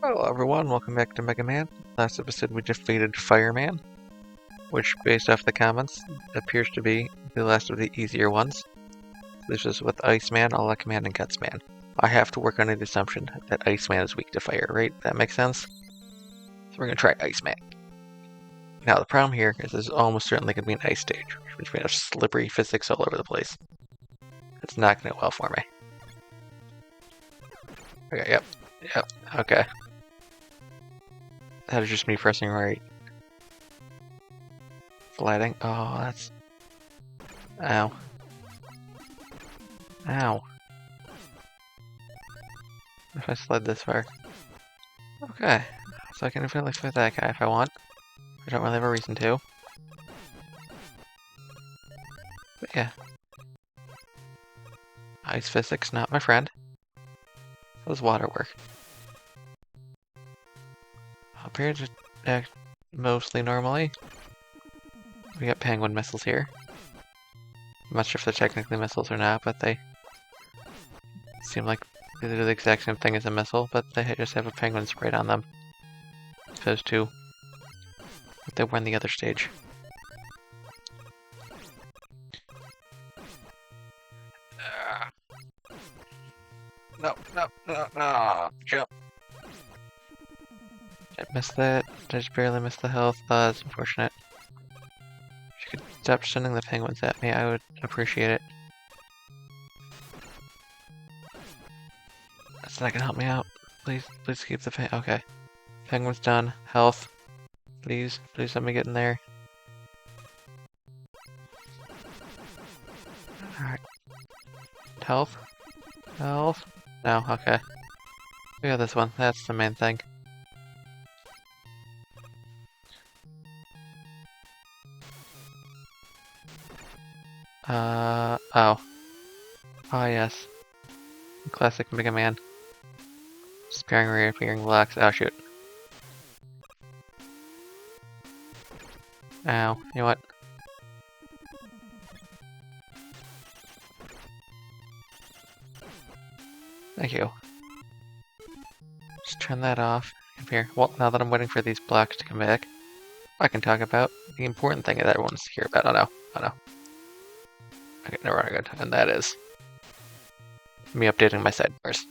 Hello everyone, welcome back to Mega Man. Last episode we defeated Fireman, which based off the comments appears to be the last of the easier ones. This is with Iceman, Elecman, and Gutsman. I have to work under the assumption that Iceman is weak to fire, right? That makes sense? So we're gonna try Iceman. Now the problem here is this is almost certainly gonna be an ice stage, which means slippery physics all over the place. It's not gonna go well for me. Okay, yep, okay. That is just me pressing right. Sliding. Oh, that's... Ow. Ow. If I slid this far. Okay. So I can infinitely fit that guy if I want. I don't really have a reason to. But yeah. Ice physics, not my friend. How does water work? Appears to act mostly normally. We got penguin missiles here. I'm not sure if they're technically missiles or not, but they seem like they do the exact same thing as a missile, but they just have a penguin sprayed on them. As opposed to what they were in the other stage. No. Jump. I missed that. I just barely missed the health. That's unfortunate. If you could stop sending the penguins at me, I would appreciate it. That's not gonna help me out. Please keep the okay. Penguin's done. Health. Please let me get in there. Alright. Health? Health? No, okay. We got this one. That's the main thing. Oh. Oh, yes. Classic Mega Man. Sparing reappearing blocks. Oh, shoot. Ow. You know what? Thank you. Just turn that off. Come here. Well, now that I'm waiting for these blocks to come back, I can talk about the important thing that everyone wants to hear about. Oh no. Okay, no, we're good. And that is me updating my sidebars.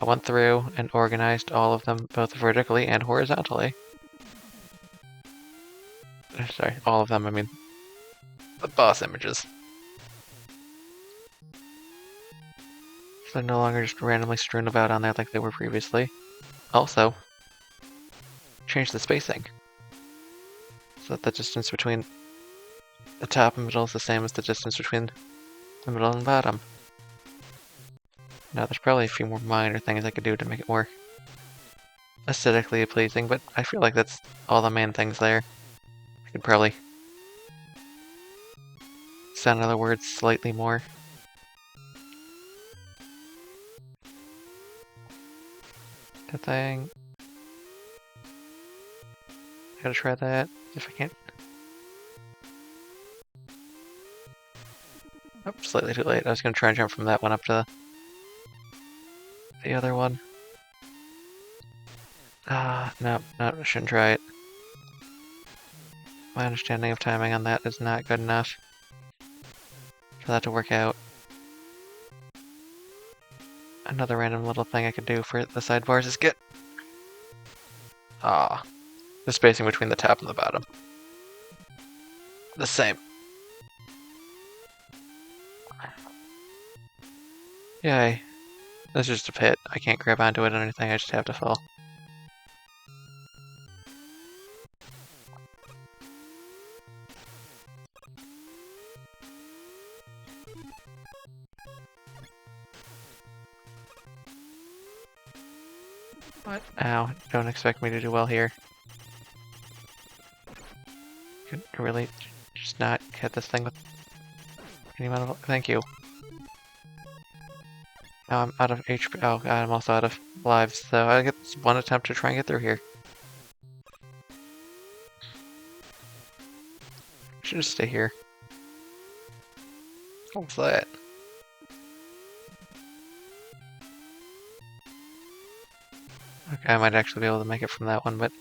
I went through and organized all of them both vertically and horizontally. Sorry, all of them, I mean the boss images. So they're no longer just randomly strewn about on there like they were previously. Also, change the spacing so that the distance between the top and middle is the same as the distance between the middle and bottom. Now there's probably a few more minor things I could do to make it more aesthetically pleasing, but I feel like that's all the main things there. I could probably sound other words slightly more. That thing. I gotta try that, if I can't. Oh, slightly too late. I was gonna try and jump from that one up to the other one. No, I shouldn't try it. My understanding of timing on that is not good enough for that to work out. Another random little thing I could do for the sidebars is get... the spacing between the top and the bottom. The same. Yay. This is just a pit. I can't grab onto it or anything, I just have to fall. What? Ow, don't expect me to do well here. Could really just not hit this thing with any amount of... Thank you. Now I'm out of HP. Oh god, I'm also out of lives, so I get one attempt to try and get through here. Should just stay here. What's that? Okay, I might actually be able to make it from that one, but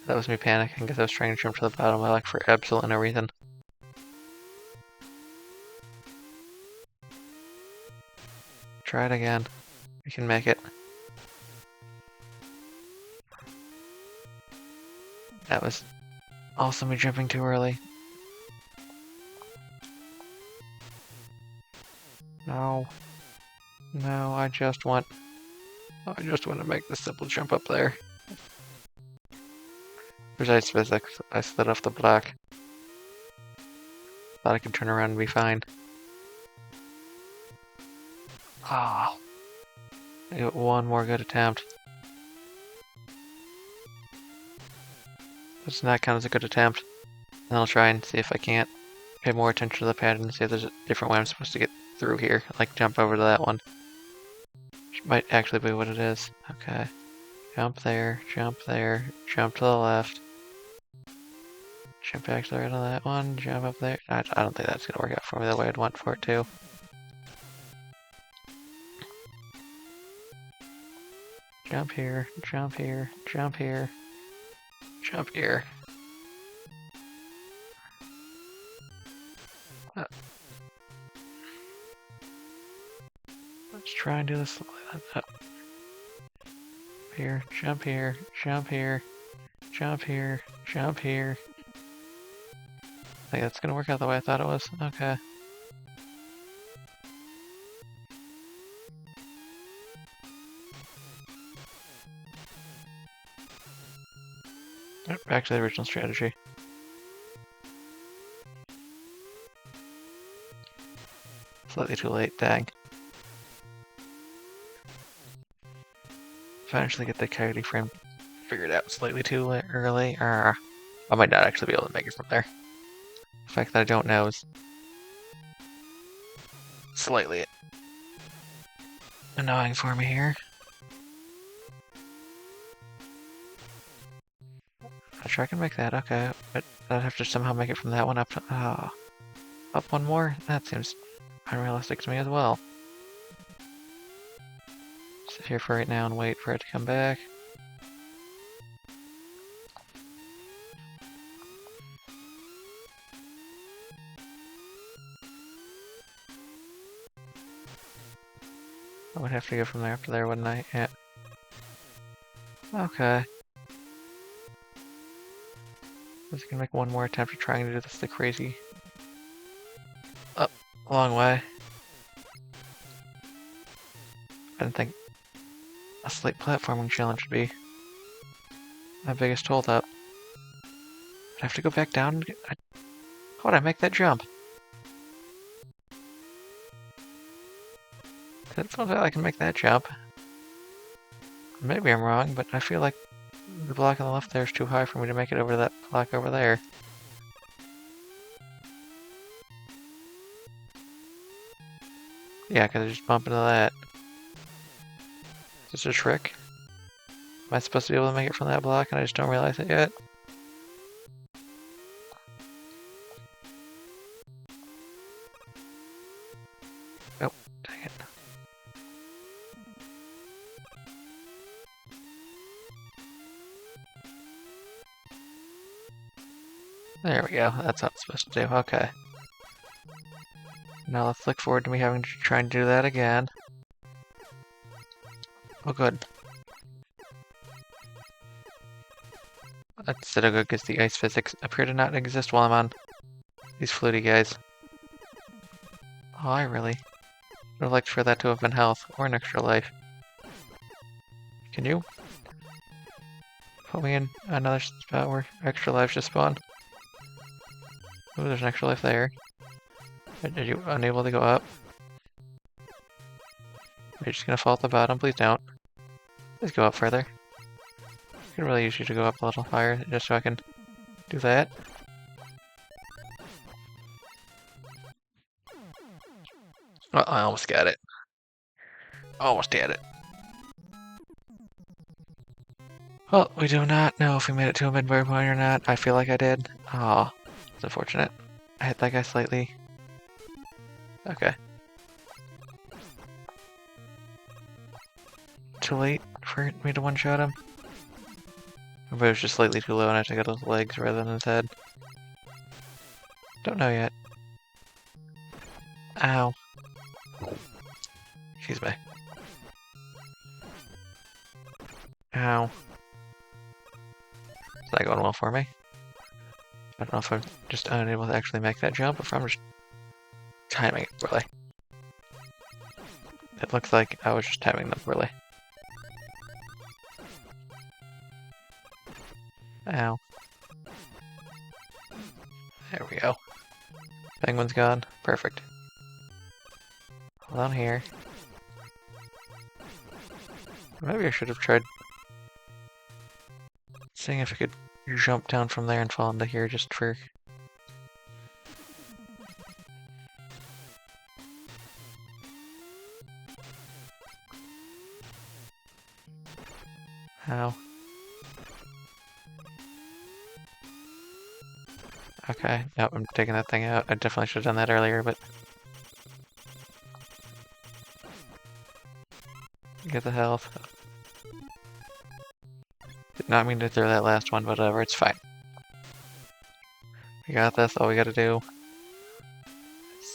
that was me panicking because I was trying to jump to the bottom of my like for absolutely no reason. Try it again. We can make it. That was also me jumping too early. No. No, I just want to make the simple jump up there. There's ice physics. I slid off the block. Thought I could turn around and be fine. Ah. I got one more good attempt. Does not count as a good attempt. And I'll try and see if I can't pay more attention to the pattern and see if there's a different way I'm supposed to get through here. Like jump over to that one. Which might actually be what it is. Okay. Jump there, jump to the left. Jump back to the right on that one, jump up there. I don't think that's gonna work out for me the way I'd want for it to. Jump here, jump here, jump here, jump here. Let's try and do this. Up. Here, jump here, jump here, jump here, jump here. I think that's gonna work out the way I thought it was. Okay. Back to the original strategy. Slightly too late, dang. If I actually get the coyote frame figured out slightly too early, I might not actually be able to make it from there. The fact that I don't know is slightly annoying for me here. I'm sure I can make that, okay. But I'd have to somehow make it from that one up. Up one more? That seems unrealistic to me as well. Sit here for right now and wait for it to come back. I would have to go from there up to there, wouldn't I? Yeah. Okay. I was gonna make one more attempt at trying to do this the crazy up a long way. I didn't think a slight platforming challenge would be my biggest holdup. I have to go back down and how would I make that jump? It feels like I can make that jump. Maybe I'm wrong, but I feel like the block on the left there is too high for me to make it over that block over there. Yeah, because I just bump into that. Is this a trick? Am I supposed to be able to make it from that block and I just don't realize it yet? Oh, dang it. There we go, that's how it's supposed to do, okay. Now let's look forward to me having to try and do that again. Oh good. That's good because the ice physics appear to not exist while I'm on these fluty guys. Oh, I really would have liked for that to have been health or an extra life. Can you put me in another spot where extra lives just spawn? Ooh, there's an extra life there. Are you unable to go up? Are you just gonna fall at the bottom? Please don't. Please go up further. I could really use you to go up a little higher just so I can do that. Oh, I almost got it. Almost had it. Well, we do not know if we made it to a midway point or not. I feel like I did. Oh, it's unfortunate. I hit that guy slightly. Okay. too late for me to one-shot him? Or it was just slightly too low and I took out his legs rather than his head. Don't know yet. Ow. Excuse me. Ow. Is that going well for me? I don't know if I'm just unable to actually make that jump or if I'm just timing it poorly. It looks like I was just timing them poorly. Ow. There we go. Penguin's gone. Perfect. Hold on here. Maybe I should have tried seeing if I could jump down from there and fall into here just for... Ow. Okay, nope, I'm taking that thing out. I definitely should have done that earlier, but... Get the health. Did not mean to throw that last one, but whatever, it's fine. We got this, all we gotta do.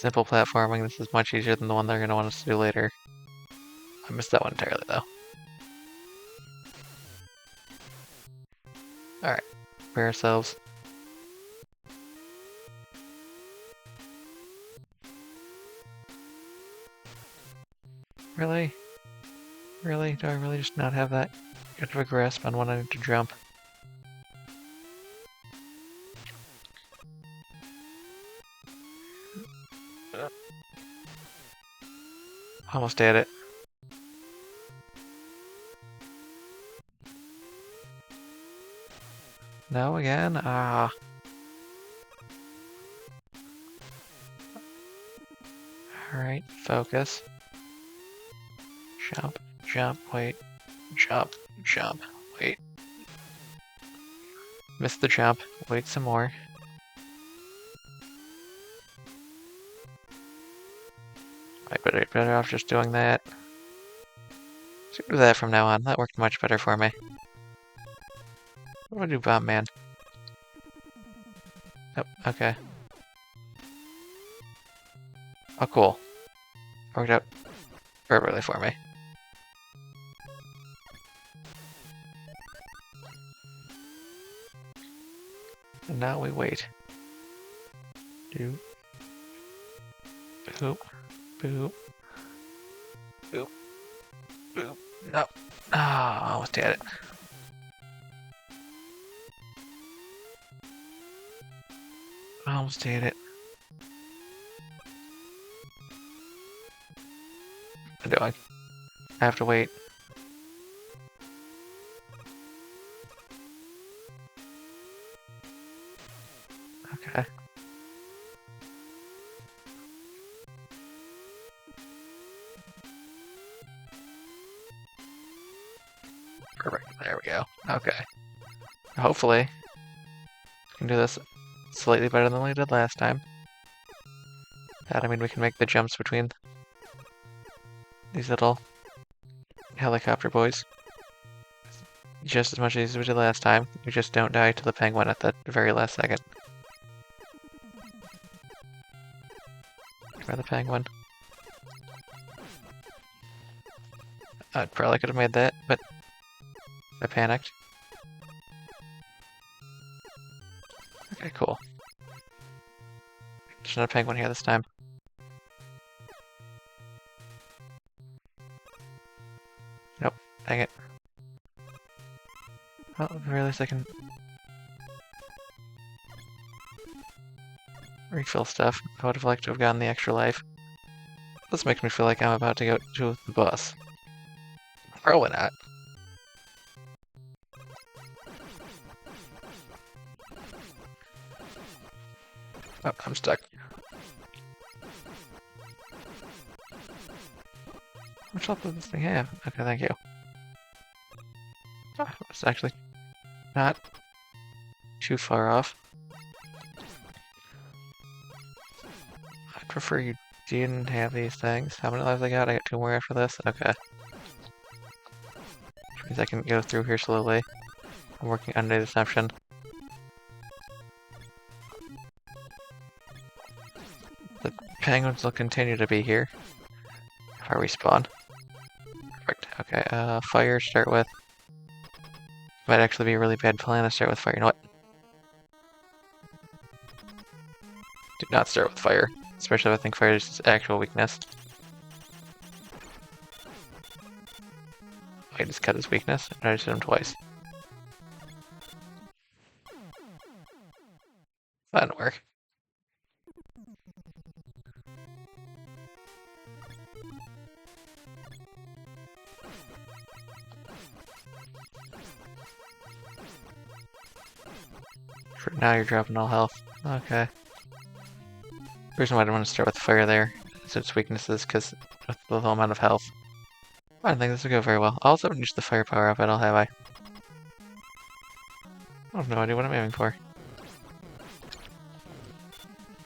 Simple platforming, this is much easier than the one they're gonna want us to do later. I missed that one entirely, though. Alright, prepare ourselves. Really? Really? Do I really just not have that good of a grasp on when I need to jump? Almost had it. No, again? Ah. Alright, focus. Jump, jump, wait. Jump, jump, wait. Missed the jump. Wait some more. I better off just doing that. So do that from now on. That worked much better for me. What do I do, Bomb Man? Oh, okay. Oh, cool. Worked out perfectly for me. And now we wait. Do. Boop. Boop. Boop. Boop. No. Ah, almost had it. Almost had it. What am I doing? I have to wait. Okay. Perfect. There we go. Okay. Hopefully, we can do this slightly better than we did last time. That, I mean, we can make the jumps between these little helicopter boys just as much as we did last time. We just don't die to the penguin at the very last second. Try the penguin. I probably could have made that, but I panicked. Okay, cool. There's not a penguin here this time. Nope, dang it. Well, at the very least I can refill stuff. I would have liked to have gotten the extra life. This makes me feel like I'm about to go to the bus. Probably not. Oh, I'm stuck. How much health does this thing have? Okay, thank you. Oh, it's actually not too far off. I'd prefer you didn't have these things. How many lives I got? I got 2 more after this? Okay. means I can go through here slowly. I'm working under the assumption. The penguins will continue to be here if I respawn. Perfect. Okay, fire start with. Might actually be a really bad plan to start with fire. You know what? Do not start with fire. Especially if I think fire is its actual weakness. I just cut his weakness, and I just hit him twice. That didn't work. For now you're dropping all health. Okay. The reason why I didn't want to start with fire there is its weaknesses, because with the low amount of health. I don't think this will go very well. I also haven't used the firepower up at all, have I? I have no idea what I'm aiming for.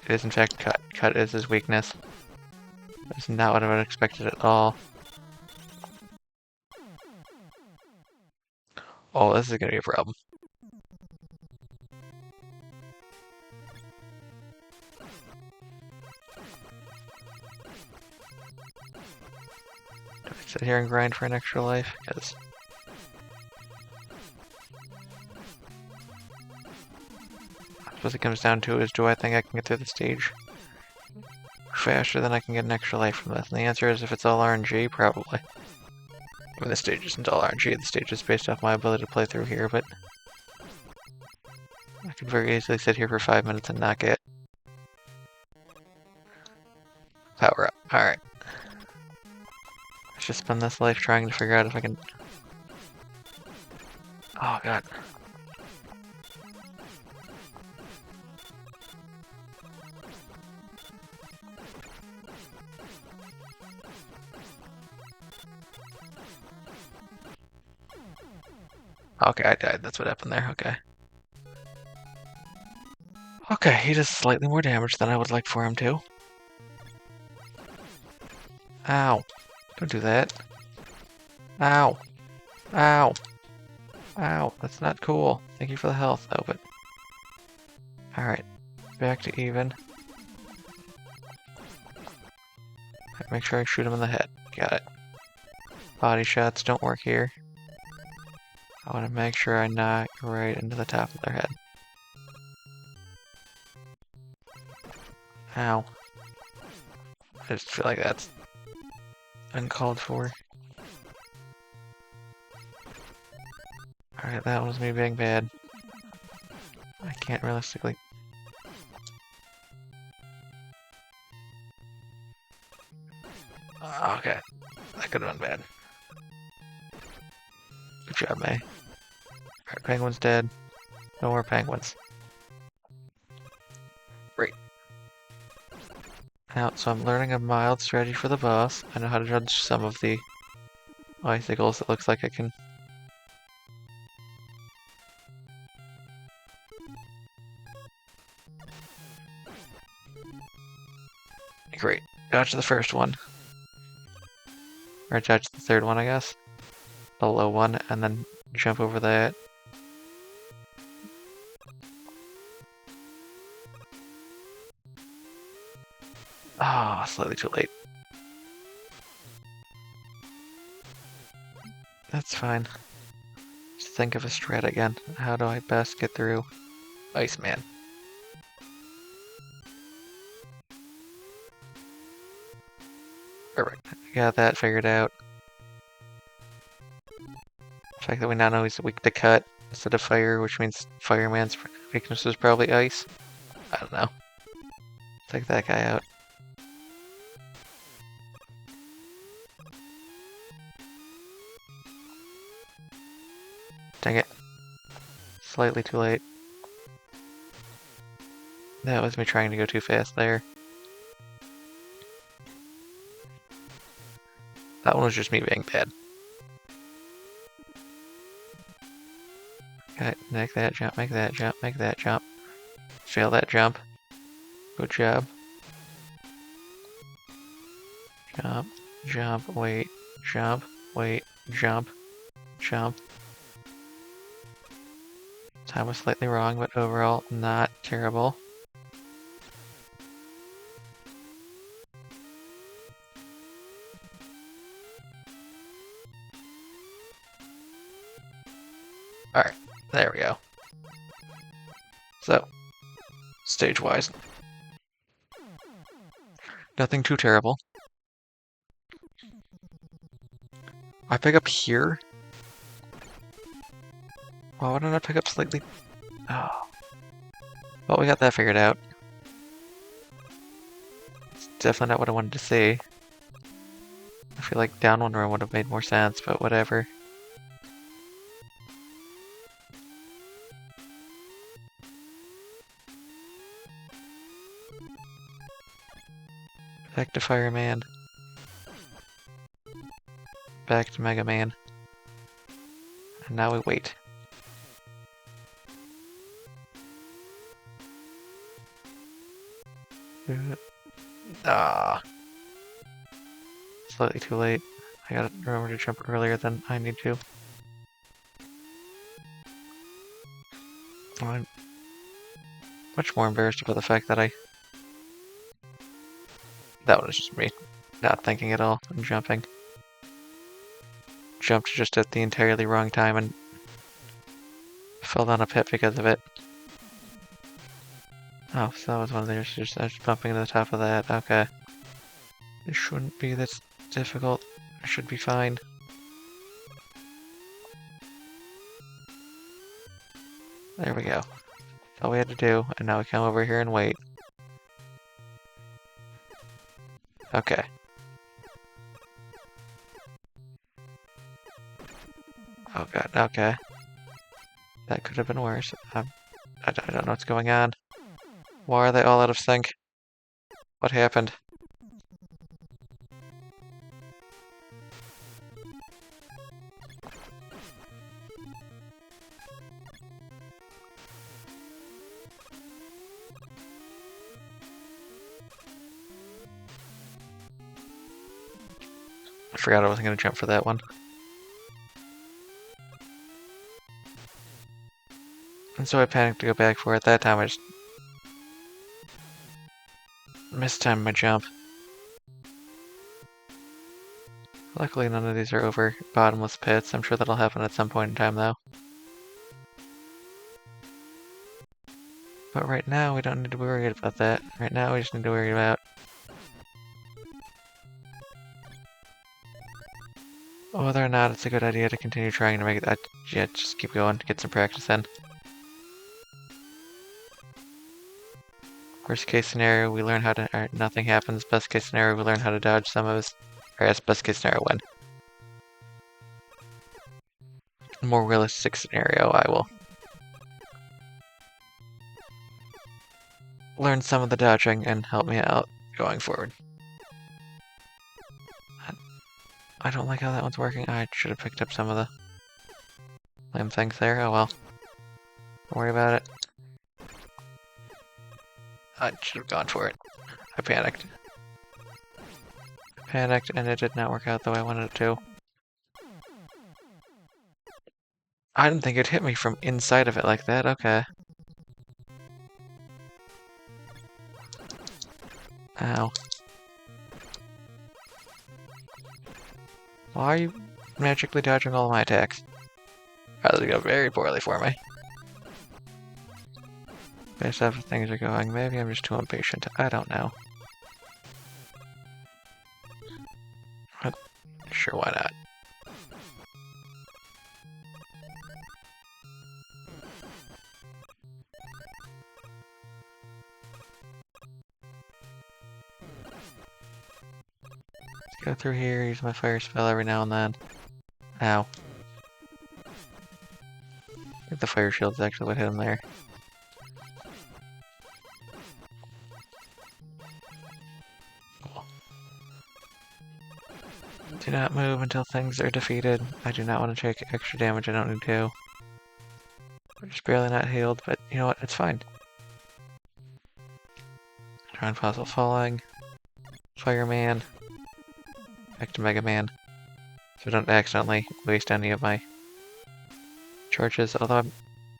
It is in fact cut. Cut is his weakness. That's not what I would have expected at all. Oh, this is gonna be a problem. Do I sit here and grind for an extra life? Because I suppose it comes down to is, do I think I can get through the stage faster than I can get an extra life from this? And the answer is, if it's all RNG, probably. I mean, the stage isn't all RNG, the stage is based off my ability to play through here, but I could very easily sit here for 5 minutes and not get power up. Alright. Let's just spend this life trying to figure out if I can... Oh god. Okay, I died. That's what happened there. Okay. Okay, he does slightly more damage than I would like for him to. Ow. Don't do that. Ow. Ow. Ow. That's not cool. Thank you for the health, though, but... Alright. Back to even. Make sure I shoot him in the head. Got it. Body shots don't work here. I want to make sure I knock right into the top of their head. Ow. I just feel like that's uncalled for. Alright, that was me being bad. I can't realistically... Okay. That could have been bad. Good job, May. Alright, penguin's dead. No more penguins. Great. Now, so I'm learning a mild strategy for the boss. I know how to dodge some of the icicles. It looks like I can... Great. Dodge the first one. Or dodge the third one, I guess. The low one, and then jump over that. Ah, slightly too late. That's fine. Just think of a strat again. How do I best get through Iceman? Perfect. Got that figured out. The fact that we now know he's weak to cut instead of fire, which means Fireman's weakness is probably ice. I don't know. Take that guy out. Dang it. Slightly too late. That was me trying to go too fast there. That one was just me being bad. Okay, make that jump, make that jump, make that jump. Fail that jump. Good job. Jump, jump, wait, jump, wait, jump. jump. Time was slightly wrong, but overall not terrible. Alright, there we go. So, stage-wise, nothing too terrible. I pick up here? Why wouldn't I pick up slightly? Oh. Well, we got that figured out. It's definitely not what I wanted to see. I feel like down one room would have made more sense, but whatever. Back to Fireman. Back to Mega Man. And now we wait. Ah. Slightly too late. I gotta remember to jump earlier than I need to. I'm much more embarrassed about the fact that that was just me not thinking at all and jumping. Jumped just at the entirely wrong time and fell down a pit because of it. Oh, so that was one of those. I was bumping to the top of that. Okay. It shouldn't be this difficult. I should be fine. There we go. That's all we had to do, and now we come over here and wait. Okay. Oh god, okay. That could have been worse. I don't know what's going on. Why are they all out of sync? What happened? I forgot I wasn't going to jump for that one. And so I panicked to go back for it. That time I just mistimed my jump. Luckily none of these are over bottomless pits. I'm sure that'll happen at some point in time though. But right now we don't need to be worried about that. Right now we just need to worry about whether or not it's a good idea to continue trying to make that. Yeah, just keep going, get some practice in. Worst case scenario, we learn how to, or nothing happens. Best case scenario, we learn how to dodge some of his, or as best case scenario, win. More realistic scenario, I will learn some of the dodging and help me out going forward. I don't like how that one's working. I should have picked up some of the lame things there. Oh well. Don't worry about it. I should have gone for it. I panicked. And it did not work out the way I wanted it to. I didn't think it'd hit me from inside of it like that. Okay. Ow. Why are you magically dodging all of my attacks? That would go very poorly for me. Based off how things are going, maybe I'm just too impatient. I don't know. But sure, why not? Let's go through here, use my fire spell every now and then. Ow. I think the fire shield's actually what hit him there. Cool. Do not move until things are defeated. I do not want to take extra damage I don't need to. We're just barely not healed, but you know what? It's fine. Tron Fossil Falling. Fireman. Back to Mega Man. So I don't accidentally waste any of my torches, although I'm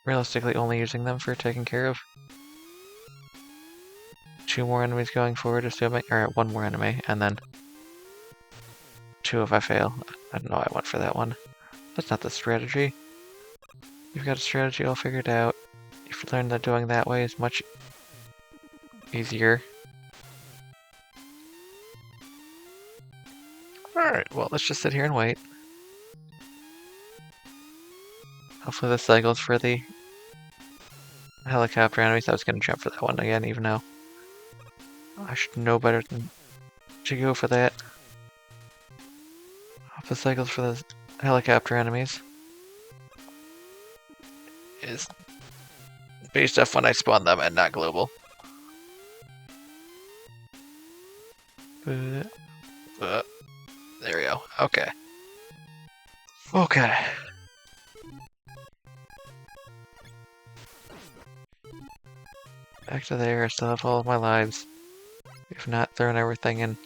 realistically only using them for taking care of 2 more enemies going forward, assuming, or 1 more enemy, and then 2 if I fail. I don't know why I went for that one. That's not the strategy. You've got a strategy all figured out. You've learned that doing that way is much easier. Alright, well, let's just sit here and wait. Hopefully this cycles for the helicopter enemies. I was gonna jump for that one again, even though I should know better than to go for that. Hope the cycles for the helicopter enemies is based off when I spawn them and not global. There we go. Okay. Okay. Back to there. I still have all of my lives. If not thrown everything in.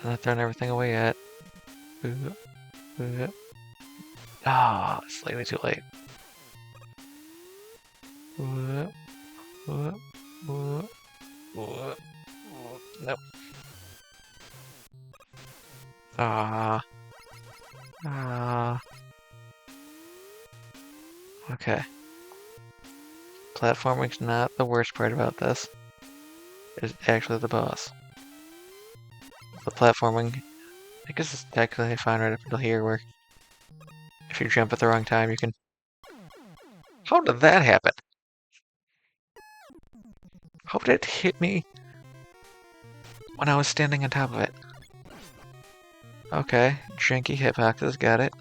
I'm not throwing everything away yet. Ah, oh, slightly too late. Nope. Ah. Okay. Platforming's not the worst part about this. It's actually the boss. The platforming, I guess it's technically fine right up until here, where if you jump at the wrong time, you can... How did that happen? How did it hit me when I was standing on top of it? Okay, janky hitboxes, got it.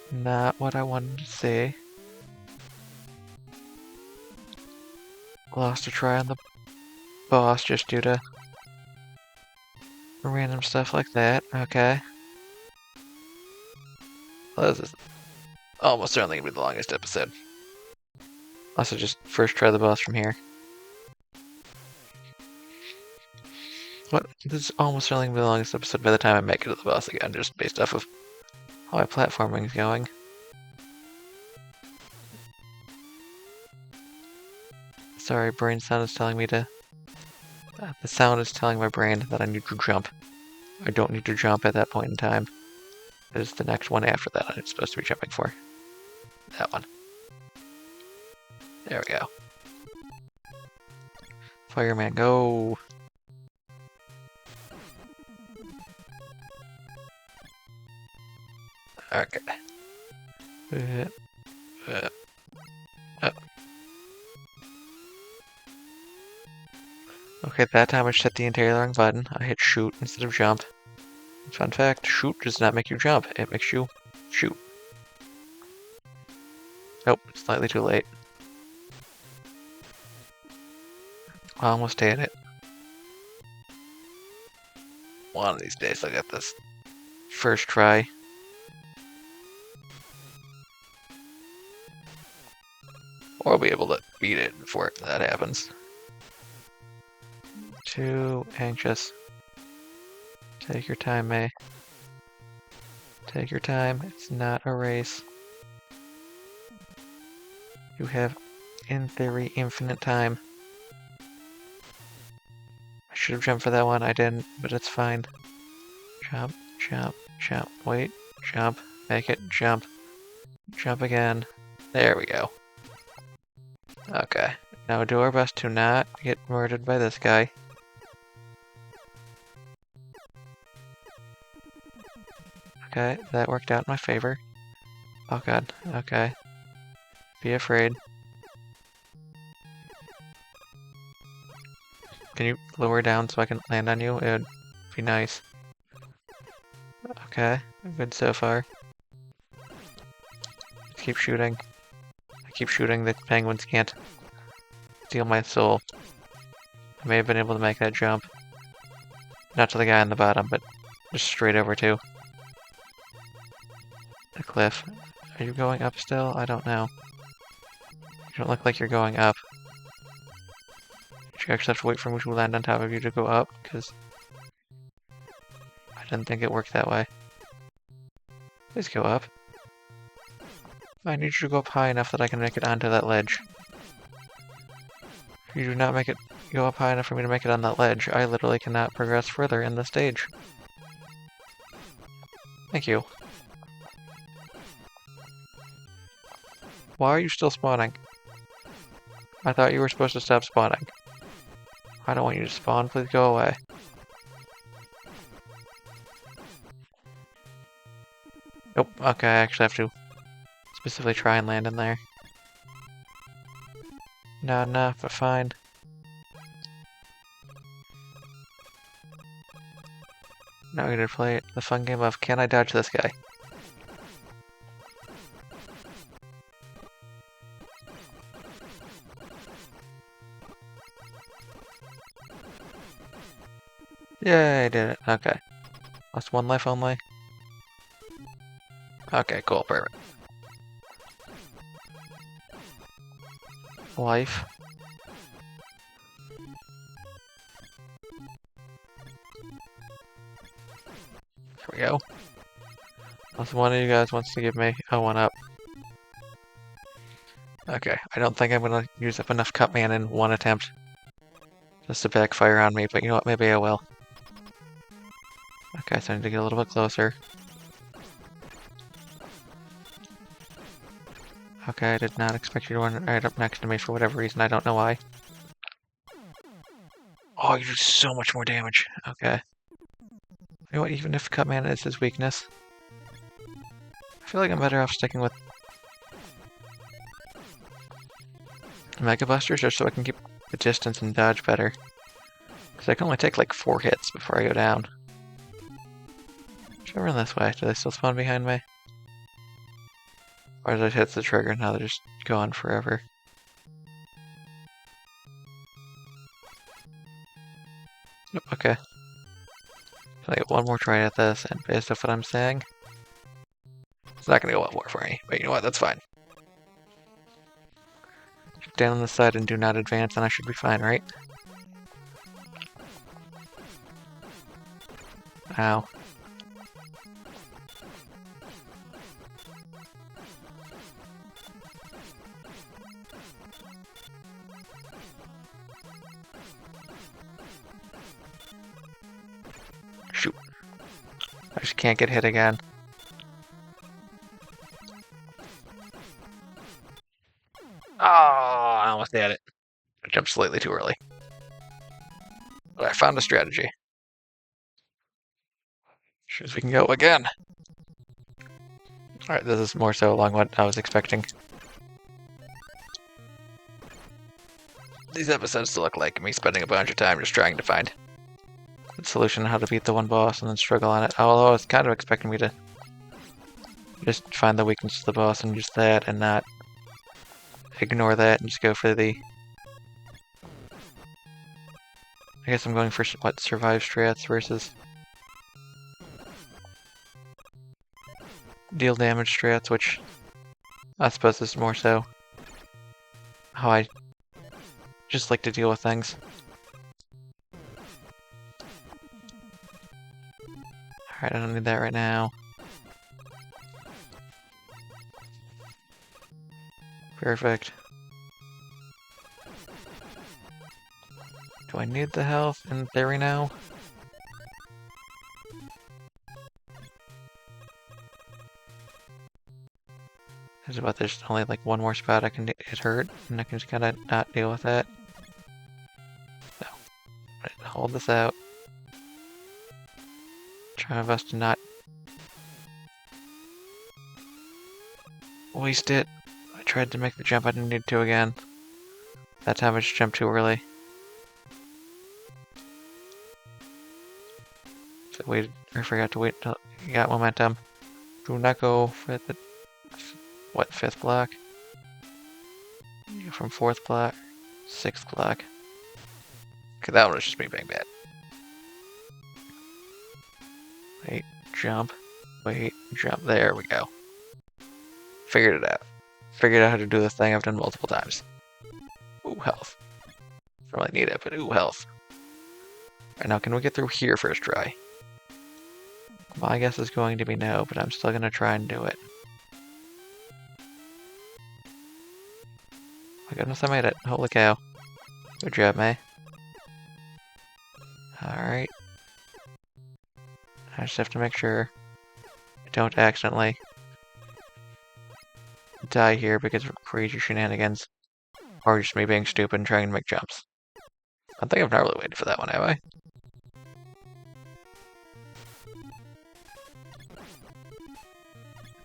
Not what I wanted to see. Lost a try on the boss just due to random stuff like that. Okay. Well, this is almost certainly gonna be the longest episode. Also, just first try the boss from here. What? This is almost certainly gonna be the longest episode by the time I make it to the boss again, just based off of how my platforming is going. Sorry, brain sound is telling me to... the sound is telling my brain that I need to jump. I don't need to jump at that point in time. It is the next one after that I'm supposed to be jumping for. That one. There we go. Fireman, go! Okay. Oh. Okay, that time I just hit the entirely wrong button. I hit shoot instead of jump. Fun fact, shoot does not make you jump, it makes you shoot. Nope, slightly too late. Almost had it. One of these days I'll get this first try. Or I'll be able to beat it before that happens. Too anxious. Take your time, May. Take your time. It's not a race. You have, in theory, infinite time. I should have jumped for that one. I didn't, but it's fine. Jump, jump, jump. Wait, jump. Make it, jump. Jump again. There we go. Okay. Now do our best to not get murdered by this guy. Okay, that worked out in my favor. Oh god, okay. Be afraid. Can you lower down so I can land on you? It would be nice. Okay, good so far. Let's keep shooting. I keep shooting, the penguins can't steal my soul. I may have been able to make that jump. Not to the guy on the bottom, but just straight over to the cliff. Are you going up still? I don't know. You don't look like you're going up. You actually have to wait for me to land on top of you to go up, because I didn't think it worked that way. Please go up. I need you to go up high enough that I can make it onto that ledge. If you do not make it go up high enough for me to make it on that ledge, I literally cannot progress further in the stage. Thank you. Why are you still spawning? I thought you were supposed to stop spawning. I don't want you to spawn, please go away. Nope, okay, I actually have to specifically try and land in there. Not enough, but fine. Now we're gonna play the fun game of, can I dodge this guy? Yay, I did it. Okay. Lost one life only. Okay, cool, perfect. Life. There we go. Unless one of you guys wants to give me a 1-up. Okay, I don't think I'm gonna use up enough Cutman in one attempt just to backfire on me, but you know what, maybe I will. Okay, so I need to get a little bit closer. Okay, I did not expect you to run right up next to me for whatever reason, I don't know why. Oh, you do so much more damage. Okay. You know what, even if Cutman is his weakness, I feel like I'm better off sticking with Mega Busters just so I can keep the distance and dodge better. Because I can only take like 4 hits before I go down. Should I run this way? Do they still spawn behind me? Or did I hit the trigger and now they're just going forever? Nope, okay. So I get one more try at this, and based off what I'm saying, it's not gonna go well more for me. But you know what, that's fine. Stand on the side and do not advance and I should be fine, right? Ow. Shoot. I just can't get hit again. Oh, I almost had it. I jumped slightly too early. But I found a strategy. Sure as we can go again. Alright, this is more so along what I was expecting. These episodes still look like me spending a bunch of time just trying to find the solution on how to beat the one boss and then struggle on it. Although I was kind of expecting me to just find the weakness of the boss and use that and not ignore that and just go for the... I guess I'm going for, what, survive strats versus deal damage strats, which I suppose is more so how I just like to deal with things. Alright, I don't need that right now. Perfect. Do I need the health in theory now? It's about there's only like one more spot I can get hurt, and I can just kinda not deal with that. So, hold this out. Try my best to not waste it. I tried to make the jump I didn't need to again. That time I just jumped too early. So waited, or forgot to wait until you got momentum. Do not go for the, what, 5th block? From 4th block, 6th block. Okay, that one was just me being bad. Wait, jump. Wait, jump. There we go. Figured it out. Figured out how to do this thing I've done multiple times. Ooh, health. Don't really need it, but ooh, health. Alright, now can we get through here first try? My guess is going to be no, but I'm still gonna try and do it. My goodness, I made it. Holy cow. Good job, May. Alright. I just have to make sure I don't accidentally die here because of crazy shenanigans. Or just me being stupid and trying to make jumps. I think I've not really waited for that one, have I?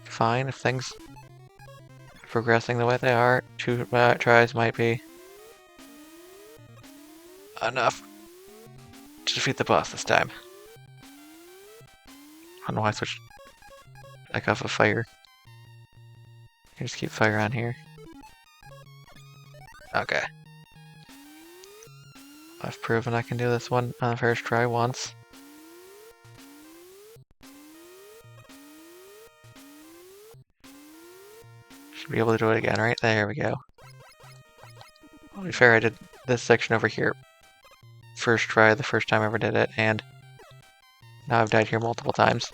Fine, if things are progressing the way they are, 2 tries might be enough to defeat the boss this time. I don't know why I switched back off of fire. I can just keep fire on here. Okay. I've proven I can do this one on the first try once. Should be able to do it again, right? There we go. To be fair, I did this section over here first try, the first time I ever did it, and now I've died here multiple times.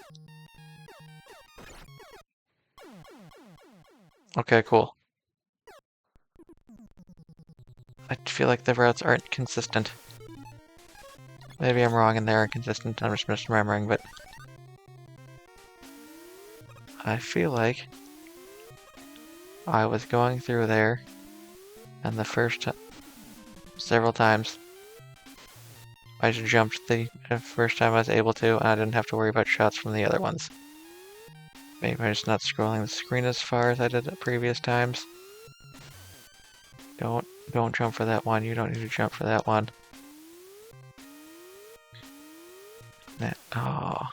Okay, cool. I feel like the routes aren't consistent. Maybe I'm wrong and they're inconsistent, I'm just misremembering, but I feel like I was going through there, and the first several times I just jumped the first time I was able to, and I didn't have to worry about shots from the other ones. Maybe I'm just not scrolling the screen as far as I did at previous times. Don't jump for that one, you don't need to jump for that one. Oh.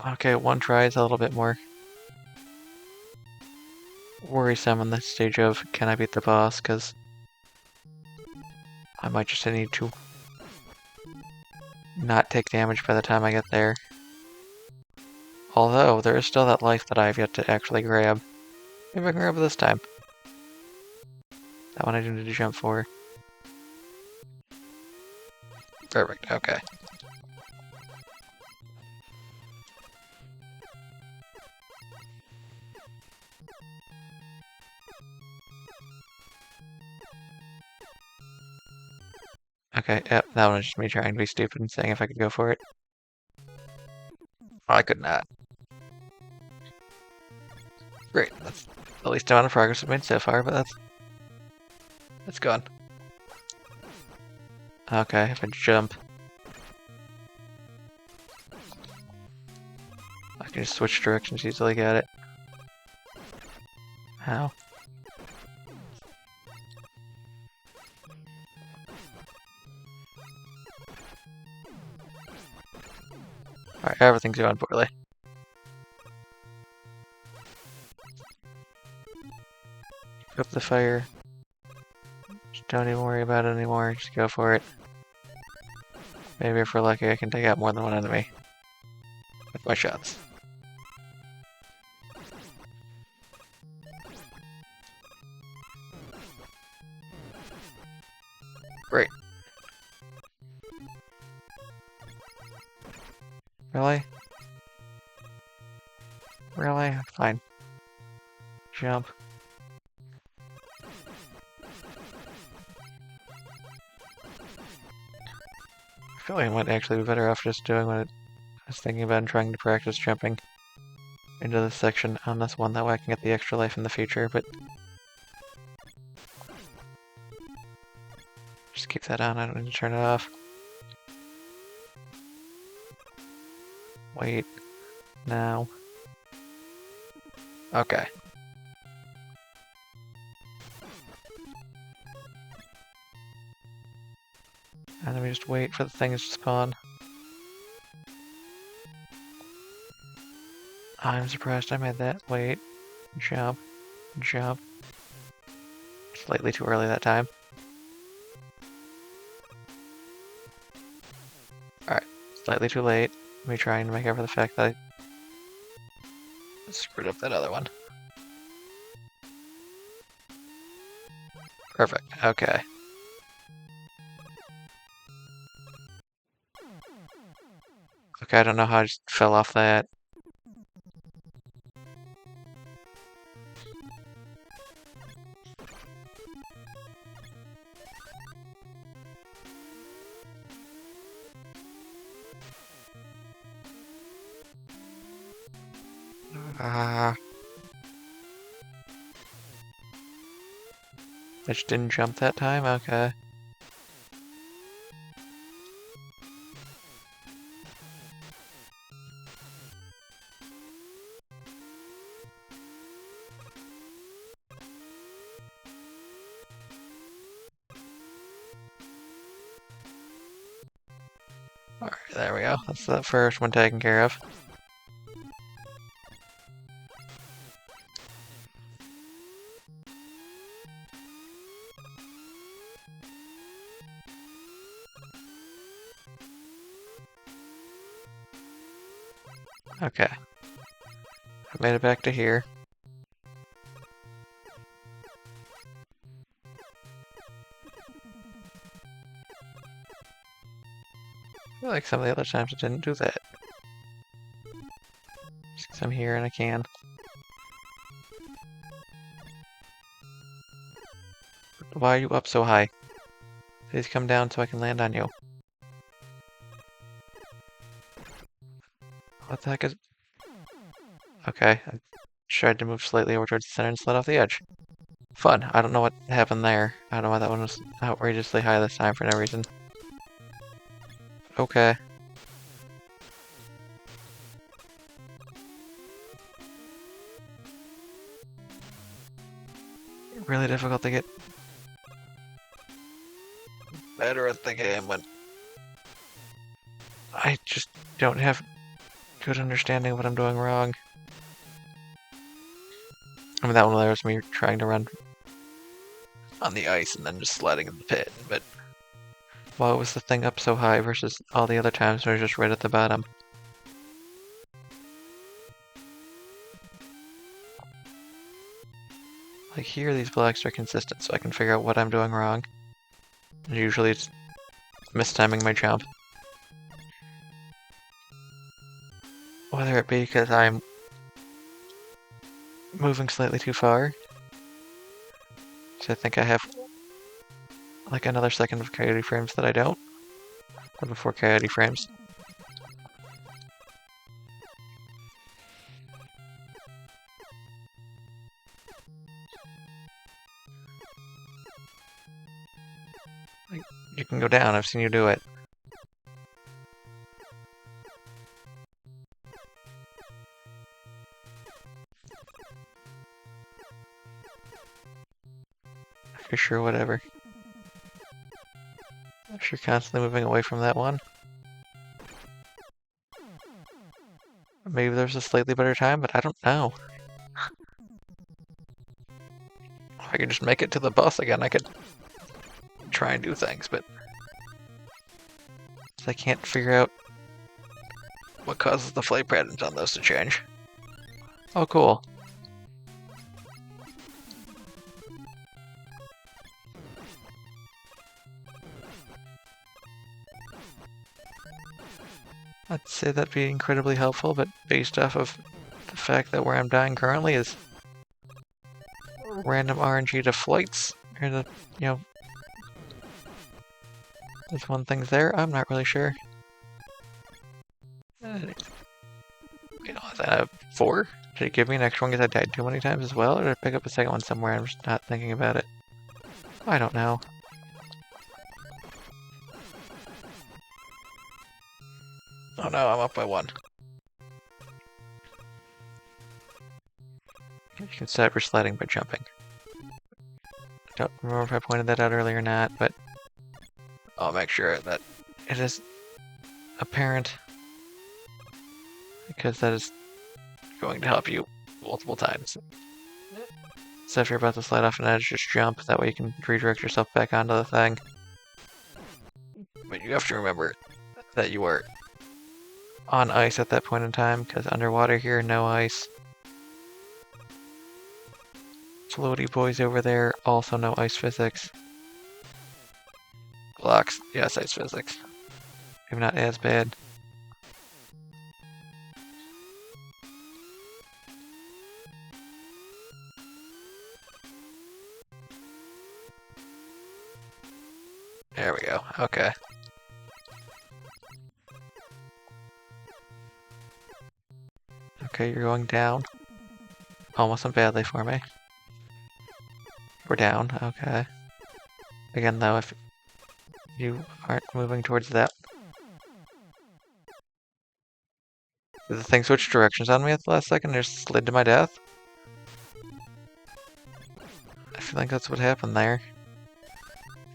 Okay, one try is a little bit more worrisome on this stage of can I beat the boss, because I might just need to not take damage by the time I get there. Although, there is still that life that I have yet to actually grab. Maybe I can grab it this time. That one I do need to jump for. Perfect, okay. Okay, yep, that one was just me trying to be stupid and saying if I could go for it. Oh, I could not. Great, that's the least amount of progress we've made so far, but that's gone. Okay, if I jump, I can just switch directions easily, got it. How? Alright, everything's going poorly. Up the fire. Just don't even worry about it anymore, just go for it. Maybe if we're lucky I can take out more than one enemy with my shots. Great. Really? Really? Fine. Jump. I feel like I might actually be better off just doing what I was thinking about and trying to practice jumping into this section on this one, that way I can get the extra life in the future, but just keep that on, I don't need to turn it off. Wait. Now. Okay. And then we just wait for the things to spawn. I'm surprised I made that. Wait. Jump. Jump. Slightly too early that time. Alright. Slightly too late. Me trying to make up for the fact that I screwed up that other one. Perfect. Okay. Okay, I don't know how I just fell off that. I just didn't jump that time? Okay. Alright, there we go. That's the first one taken care of. Okay. I made it back to here. I feel like some of the other times I didn't do that. Just 'cause I'm here and I can. Why are you up so high? Please come down so I can land on you. What the heck is... Okay, I tried to move slightly over towards the center and slid off the edge. Fun. I don't know what happened there. I don't know why that one was outrageously high this time for no reason. Okay. Really difficult to get better at the game when I just don't have good understanding of what I'm doing wrong. I mean, that one there was me trying to run on the ice and then just sliding in the pit, but why was the thing up so high versus all the other times when it was just right at the bottom? Like here, these blocks are consistent, so I can figure out what I'm doing wrong. And usually it's mistiming my jump. Whether it be because I'm moving slightly too far. So I think I have like another second of coyote frames that I don't. Or before coyote frames. Like, you can go down, I've seen you do it. For sure, whatever. If you're constantly moving away from that one. Maybe there's a slightly better time, but I don't know. If I could just make it to the bus again, I could try and do things, but I can't figure out what causes the flight patterns on those to change. Oh, cool. I'd say that'd be incredibly helpful, but based off of the fact that where I'm dying currently is random RNG to flights, or the, you know, there's one thing's there, I'm not really sure. You know, is that a 4? Did it give me an extra one because I died too many times as well, or did I pick up a second one somewhere and I'm just not thinking about it? I don't know. Oh no, I'm up by 1. You can cyber sliding by jumping. I don't remember if I pointed that out earlier or not, but I'll make sure that it is apparent, because that is going to help you multiple times. So if you're about to slide off an edge, just jump, that way you can redirect yourself back onto the thing. But you have to remember that you are on ice at that point in time, because underwater here, no ice. Floaty boys over there, also no ice physics. Blocks, yes, ice physics. Maybe not as bad. There we go. Okay. Okay, you're going down. Almost went badly for me. We're down. Okay. Again, though, if you aren't moving towards that. Did the thing switch directions on me at the last second and just slid to my death? I feel like that's what happened there.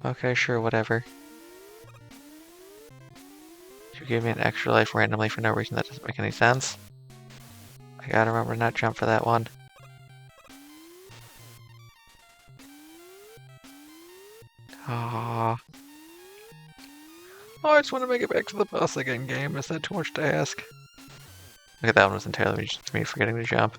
Okay, sure, whatever. You gave me an extra life randomly for no reason. That doesn't make any sense. I gotta remember to not jump for that one. Aww. Oh, I just want to make it back to the boss again, game. Is that too much to ask? Okay, that one was entirely just me forgetting to jump.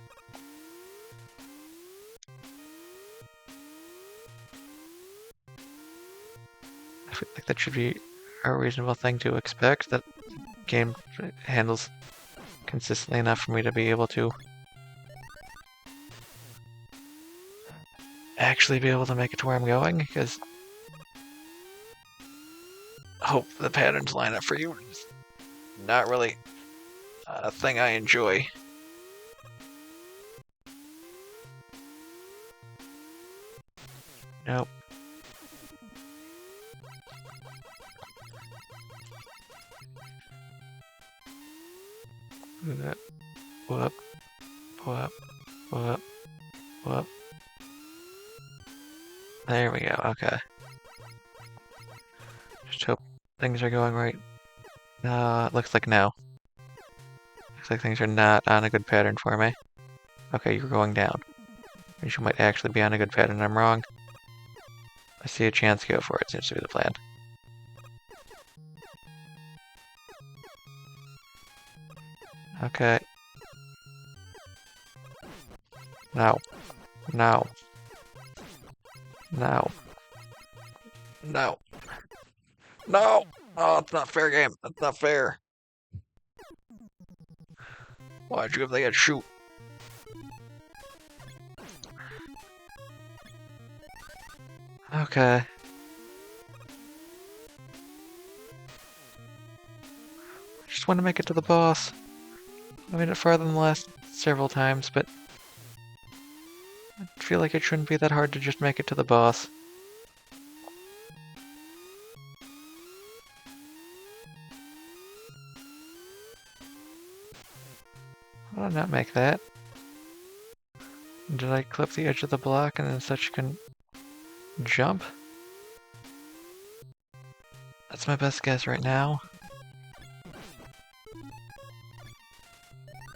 I feel like that should be a reasonable thing to expect. That game handles consistently enough for me to be able to actually be able to make it to where I'm going, because hope the patterns line up for you. It's not really a thing I enjoy. Nope. Whoop, whoop, whoop, whoop. There we go, okay. Just hope things are going right. It looks like no. Looks like things are not on a good pattern for me. Okay, you're going down. You might actually be on a good pattern. I'm wrong. I see a chance, go for it. Seems to be the plan. Okay. No. No. No. No. No! Oh, it's not fair, game. That's not fair. Why'd you give the shoot? Okay. I just want to make it to the boss. I made it farther than the last several times, but I feel like it shouldn't be that hard to just make it to the boss. How did I not make that? Did I clip the edge of the block and then such can jump? That's my best guess right now.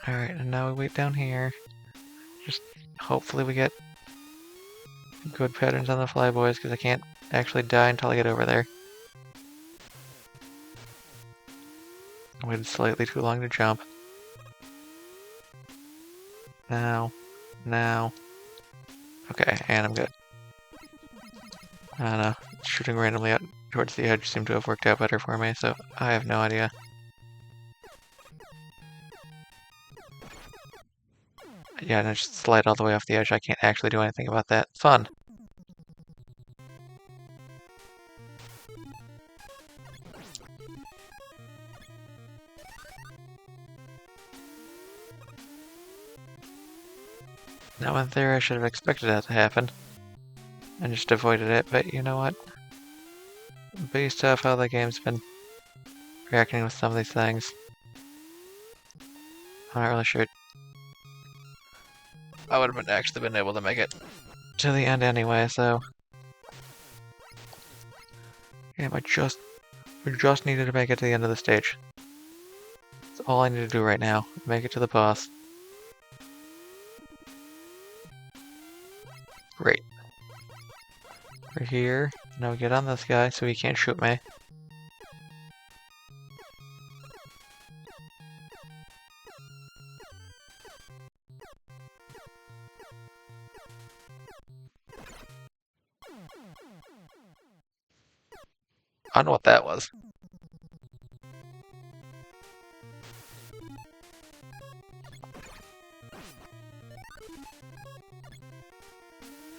Alright, and now we wait down here. Just hopefully we get good patterns on the flyboys, because I can't actually die until I get over there. I waited slightly too long to jump. Now. Now. Okay, and I'm good. I don't know. Shooting randomly out towards the edge seemed to have worked out better for me, so I have no idea. Yeah, and I just slide all the way off the edge. I can't actually do anything about that. Fun. Now in theory I should have expected that to happen. And just avoided it, but you know what? Based off how the game's been reacting with some of these things, I'm not really sure. I would have actually been able to make it to the end anyway, so... Yeah, we just needed to make it to the end of the stage. That's all I need to do right now. Make it to the boss. Great. We're here. Now we get on this guy so he can't shoot me. I don't know what that was.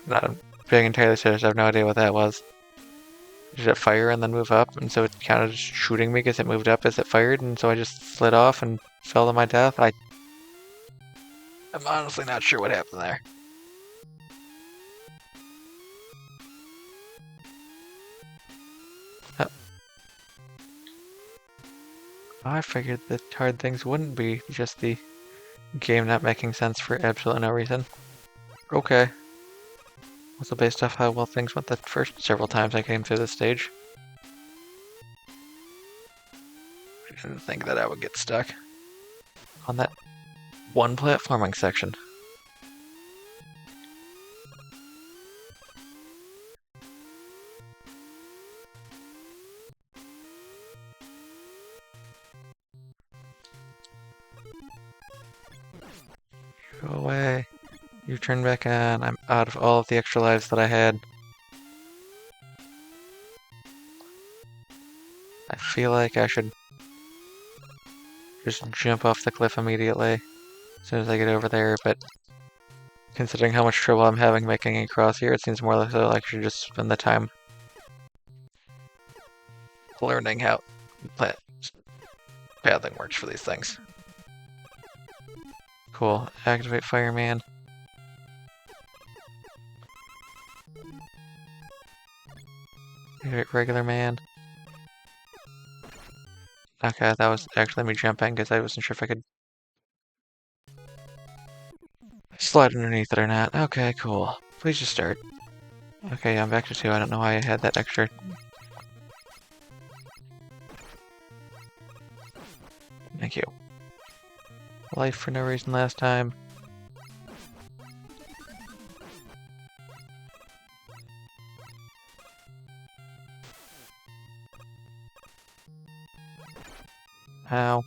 Not being entirely serious, I have no idea what that was. did it fire and then move up, and so it kind of just shooting me because it moved up as it fired, and so I just slid off and fell to my death. I'm honestly not sure what happened there. I figured that hard things wouldn't be just the game not making sense for absolutely no reason. Okay. Also based off how well things went the first several times I came through this stage. I didn't think that I would get stuck on that one platforming section. Go away. You turn back on. I'm out of all of the extra lives that I had. I feel like I should just jump off the cliff immediately as soon as I get over there, but considering how much trouble I'm having making it across here, it seems more like I should just spend the time learning how pathing works for these things. Cool. Activate Fireman. Activate Regular Man. Okay, that was actually me jumping because I wasn't sure if I could slide underneath it or not. Okay, cool. Please just start. Okay, I'm back to 2. I don't know why I had that extra. Thank you. Life for no reason last time. Ow.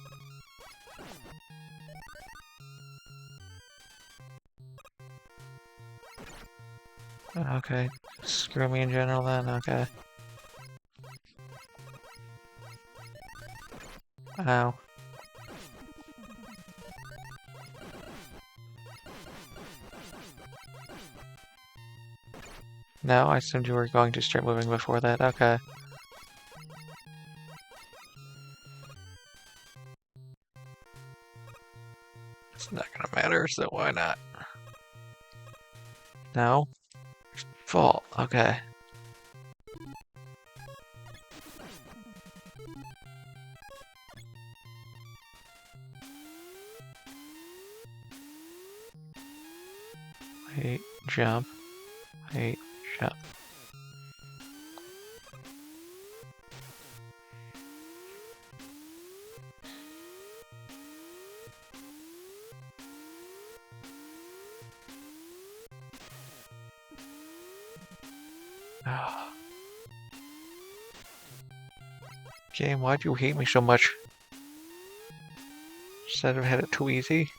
Okay. Screw me in general then, okay. Ow. No, I assumed you were going to start moving before that, okay. It's not gonna matter, so why not? No? Fall, okay. Wait, jump. Wait, jump. Game, why'd you hate me so much? Said I've had it too easy?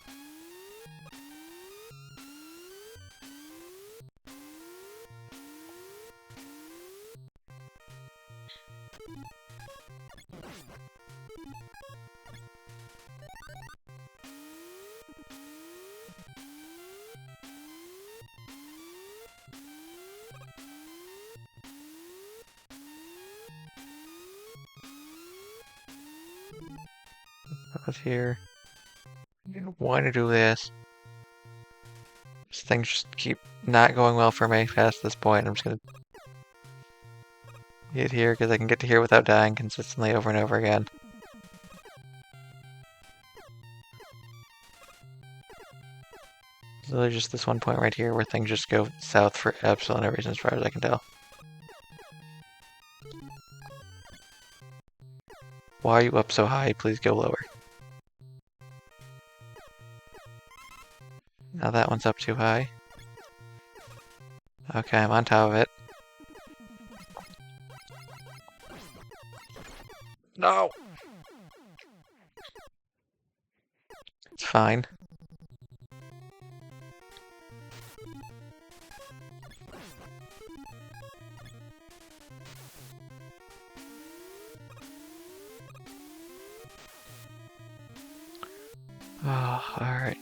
Put it here. I didn't want to do this. Things just keep not going well for me past this point. I'm just gonna get here because I can get to here without dying consistently over and over again. It's literally just this one point right here where things just go south for absolutely no reason as far as I can tell. Why are you up so high? Please go lower. Now that one's up too high. Okay, I'm on top of it. No! It's fine. Oh, alright.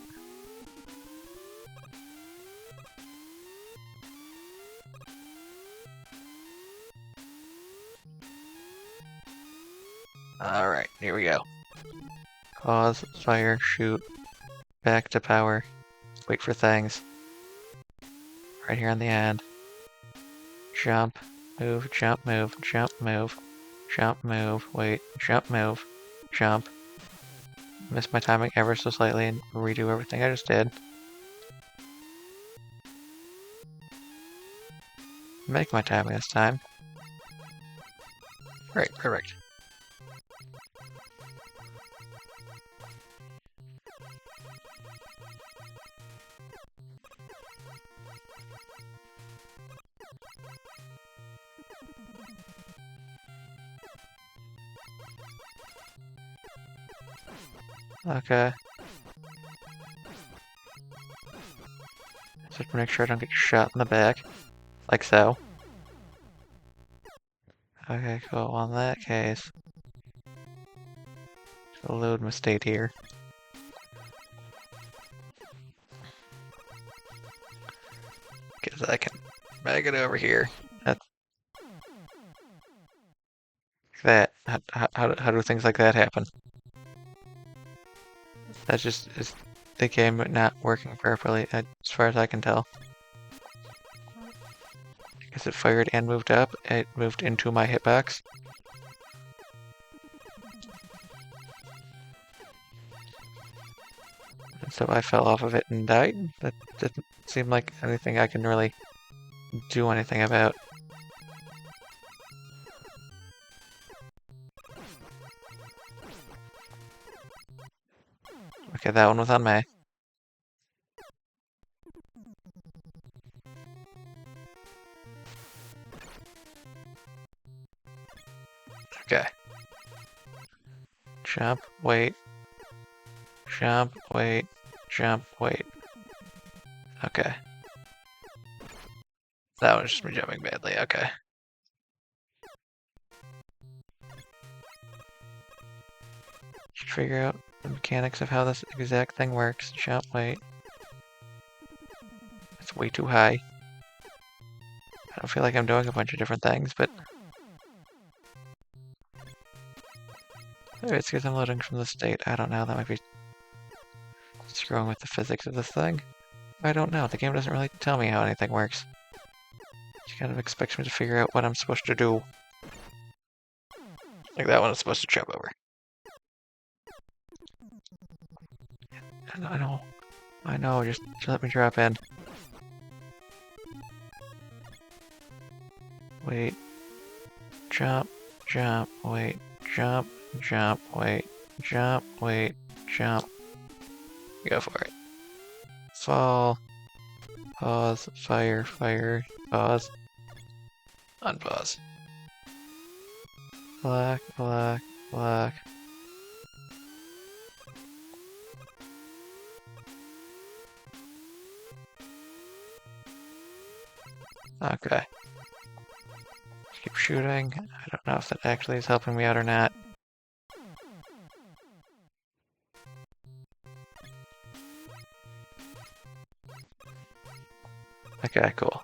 Alright, here we go. Pause, fire, shoot, back to power, wait for things. Right here on the end. Jump, move, jump, move, jump, move, jump, move, wait, jump, move, jump. Miss my timing ever so slightly and redo everything I just did. Make my timing this time. Right, perfect. Okay. Just make sure I don't get shot in the back. Like so. Okay, cool. Well, in that case, I'll load my state here. Because I can bag it over here. That's that. How do things like that happen? That's just is the game not working properly, as far as I can tell. Because it fired and moved up, it moved into my hitbox. And so I fell off of it and died. That doesn't seem like anything I can really do anything about. Okay, that one was on me. Okay. Jump, wait. Jump, wait. Jump, wait. Okay. That was just me jumping badly, okay. Should figure out the mechanics of how this exact thing works. Jump, wait. It's way too high. I don't feel like I'm doing a bunch of different things, but... Maybe it's because I'm loading from the state. I don't know, that might be screwing with the physics of this thing. I don't know, the game doesn't really tell me how anything works. It kind of expects me to figure out what I'm supposed to do. Like that one is supposed to jump over. I know, just let me drop in. Wait. Jump, jump, wait, jump, jump, wait, jump, wait, jump. Go for it. Fall. Pause, fire, fire, pause. Unpause. Black, black, black. Okay. Keep shooting. I don't know if that actually is helping me out or not. Okay, cool.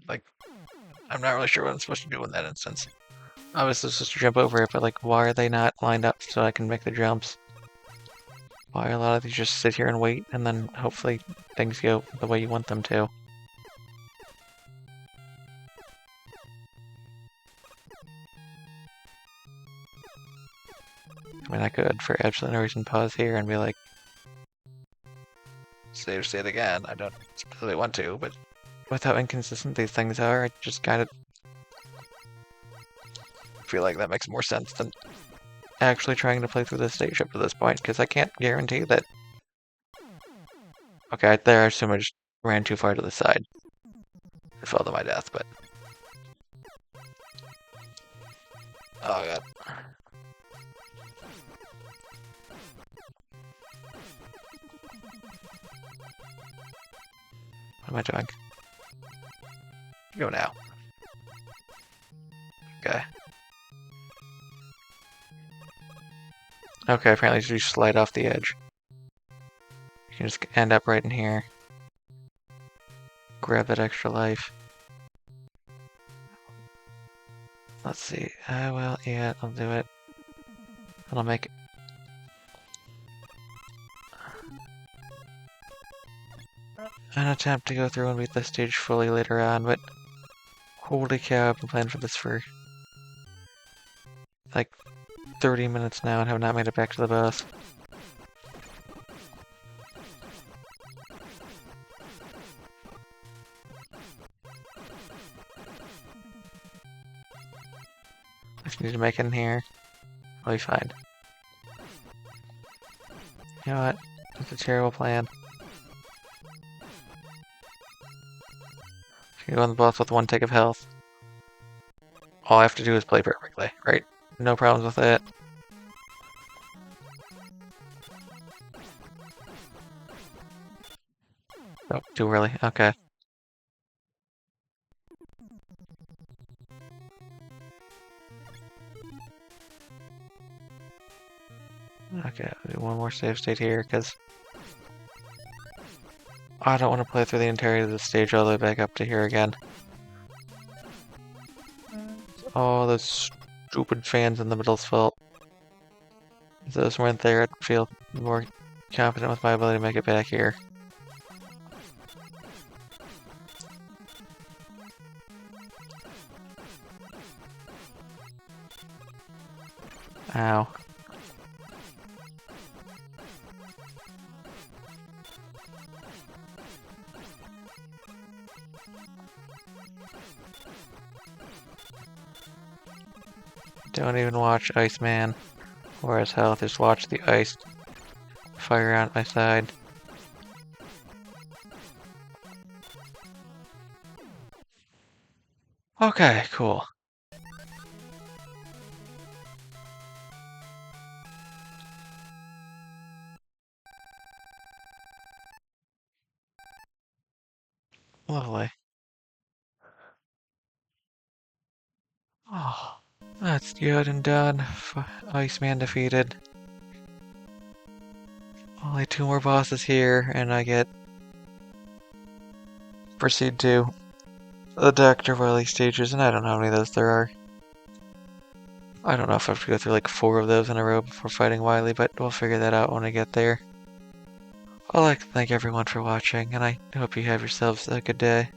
Like, I'm not really sure what I'm supposed to do in that instance. Obviously, supposed to jump over it, but like, why are they not lined up so I can make the jumps? Why a lot of these just sit here and wait, and then hopefully things go the way you want them to? I mean, I could, for absolutely no reason, pause here and be like, save state again. I don't really want to, but with how inconsistent these things are, I just kind of feel like that makes more sense than actually trying to play through the stage up to this point, because I can't guarantee that... Okay, there I assume I just ran too far to the side. It fell to my death, but... Oh god. What am I doing? Go now. Okay. Okay, apparently you slide off the edge. You can just end up right in here. Grab that extra life. Let's see. Well, yeah, I'll do it. I'll make an attempt to go through and beat this stage fully later on, but holy cow, I've been playing for this for like 30 minutes now and have not made it back to the boss. I just need to make it in here. I'll be fine. You know what? It's a terrible plan. You go on the boss with 1 tick of health. All I have to do is play perfectly, right? No problems with it. Oh, too early. Okay. Okay, I'll do one more save state here, because I don't want to play through the entirety of the stage all the way back up to here again. Oh, those stupid fans in the middle's fault. If those weren't there, I'd feel more confident with my ability to make it back here. Ow. Don't even watch Iceman or his health, just watch the ice fire out my side. Okay, cool. Lovely. Oh, that's good and done. Iceman defeated. Only 2 more bosses here, and I get proceed to the Dr. Wily stages, and I don't know how many of those there are. I don't know if I have to go through like 4 of those in a row before fighting Wily, but we'll figure that out when I get there. I'd like to thank everyone for watching, and I hope you have yourselves a good day.